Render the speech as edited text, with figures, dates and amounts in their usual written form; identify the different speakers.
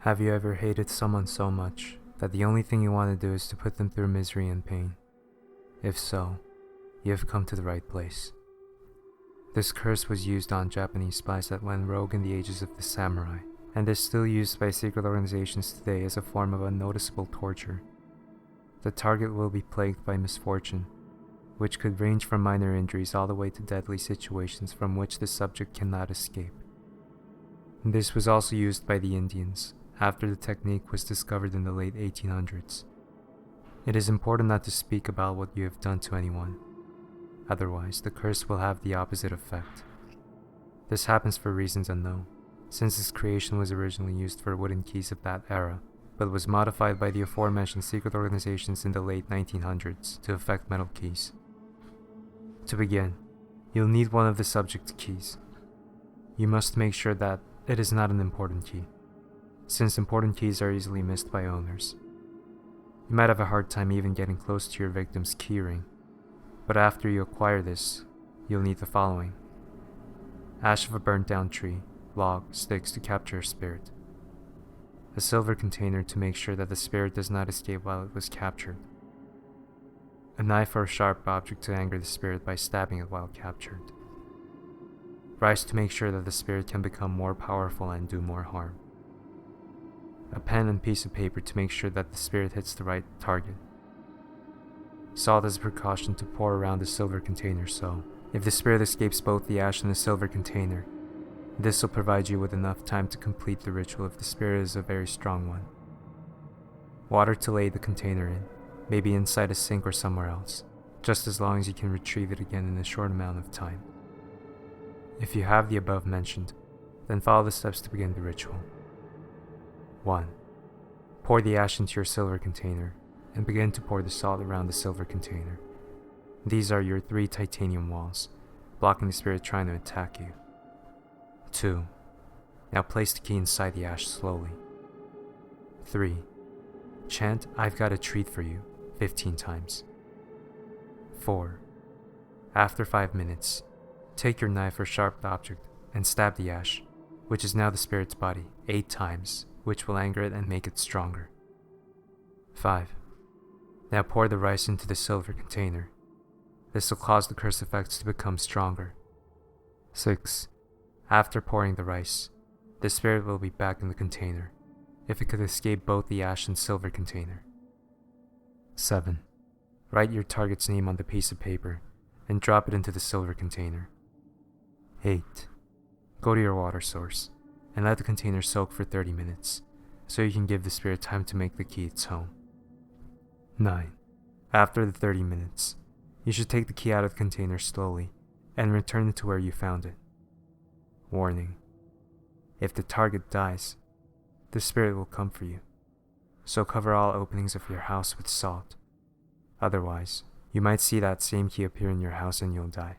Speaker 1: Have you ever hated someone so much that the only thing you want to do is to put them through misery and pain? If so, you have come to the right place. This curse was used on Japanese spies that went rogue in the ages of the samurai, and is still used by secret organizations today as a form of unnoticeable torture. The target will be plagued by misfortune, which could range from minor injuries all the way to deadly situations from which the subject cannot escape. This was also used by the Indians after the technique was discovered in the late 1800s. It is important not to speak about what you have done to anyone. Otherwise, the curse will have the opposite effect. This happens for reasons unknown, since its creation was originally used for wooden keys of that era, but was modified by the aforementioned secret organizations in the late 1900s to affect metal keys. To begin, you'll need one of the subject keys. You must make sure that it is not an important key, since important keys are easily missed by owners. You might have a hard time even getting close to your victim's keyring, but after you acquire this, you'll need the following: ash of a burnt down tree, log, sticks to capture a spirit, a silver container to make sure that the spirit does not escape while it was captured, a knife or a sharp object to anger the spirit by stabbing it while captured, rice to make sure that the spirit can become more powerful and do more harm, a pen and piece of paper to make sure that the spirit hits the right target, salt as a precaution to pour around the silver container so, if the spirit escapes both the ash and the silver container, this will provide you with enough time to complete the ritual if the spirit is a very strong one. Water to lay the container in, maybe inside a sink or somewhere else, just as long as you can retrieve it again in a short amount of time. If you have the above mentioned, then follow the steps to begin the ritual. 1. Pour the ash into your silver container and begin to pour the salt around the silver container. These are your 3 titanium walls, blocking the spirit trying to attack you. 2. Now place the key inside the ash slowly. 3. Chant "I've got a treat for you" 15 times. 4. After 5 minutes, take your knife or sharp object and stab the ash, which is now the spirit's body, 8 times, which will anger it and make it stronger. 5. Now pour the rice into the silver container. This will cause the curse effects to become stronger. 6. After pouring the rice, the spirit will be back in the container, if it could escape both the ash and silver container. 7. Write your target's name on the piece of paper and drop it into the silver container. 8. Go to your water source and let the container soak for 30 minutes, so you can give the spirit time to make the key its home. 9. After the 30 minutes, you should take the key out of the container slowly and return it to where you found it. Warning: if the target dies, the spirit will come for you, so cover all openings of your house with salt. Otherwise, you might see that same key appear in your house and you'll die.